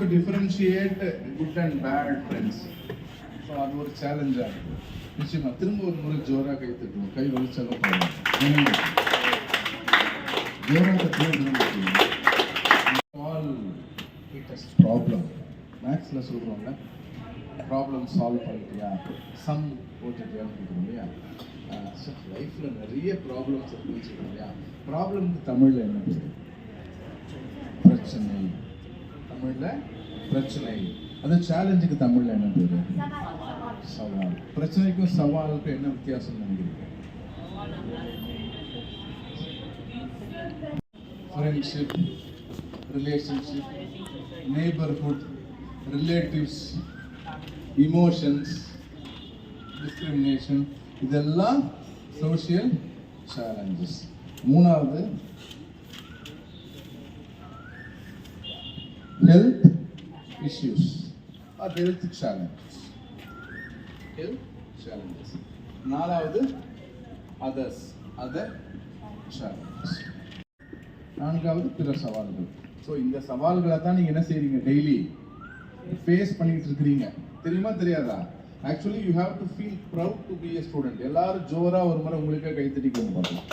to differentiate good and bad friends. So அது ஒரு சேலஞ்சாக இருக்குது. நிச்சயமாக திரும்ப ஒரு முறை ஜோராக கை தட்டுவோம். கை வலிச்சாலும் போகணும். ஜோராக தட்டுவோம். ஆல் இட் ப்ராப்ளம் மேக்ஸில் சொல்கிறோம்ல, ப்ராப்ளம் சால்வ் பண்ணிட்டியா, சம் போட்டுட்டியான்னு கேட்குறோம் இல்லையா. லைஃப்பில் நிறைய ப்ராப்ளம்ஸ் இருக்குன்னு சொல்கிறோம் இல்லையா. ப்ராப்ளம்க்கு தமிழில் என்ன பேர்? பிரச்சனை. தமிழில் பிரச்சனை. அது சேலஞ்சுக்கு தமிழில் என்ன பேர்? சவால். பிரச்சனைக்கும் சவாலுக்கும் என்ன வித்தியாசம் நினைக்கிறீங்க? Friendship, relationship, neighbourhood, relatives, emotions, discrimination, இதெல்லாம் சோஷியல் சேலஞ்சஸ். மூணாவது health issues or health challenges. Health challenges. நாலாவது others, other challenges. நான்காவது பிற சவால்கள். ஸோ இந்த சவால்களை தான் நீங்கள் என்ன செய்றீங்க? டெய்லி ஃபேஸ் பண்ணிட்டு இருக்கிறீங்க. தெரியுமா தெரியாதா? Actually you have to feel proud to be a student. எல்லாரும் ஜோரா ஒரு முறை உங்களுக்கே கைத்தட்டிக்கோங்க பார்க்கலாம்.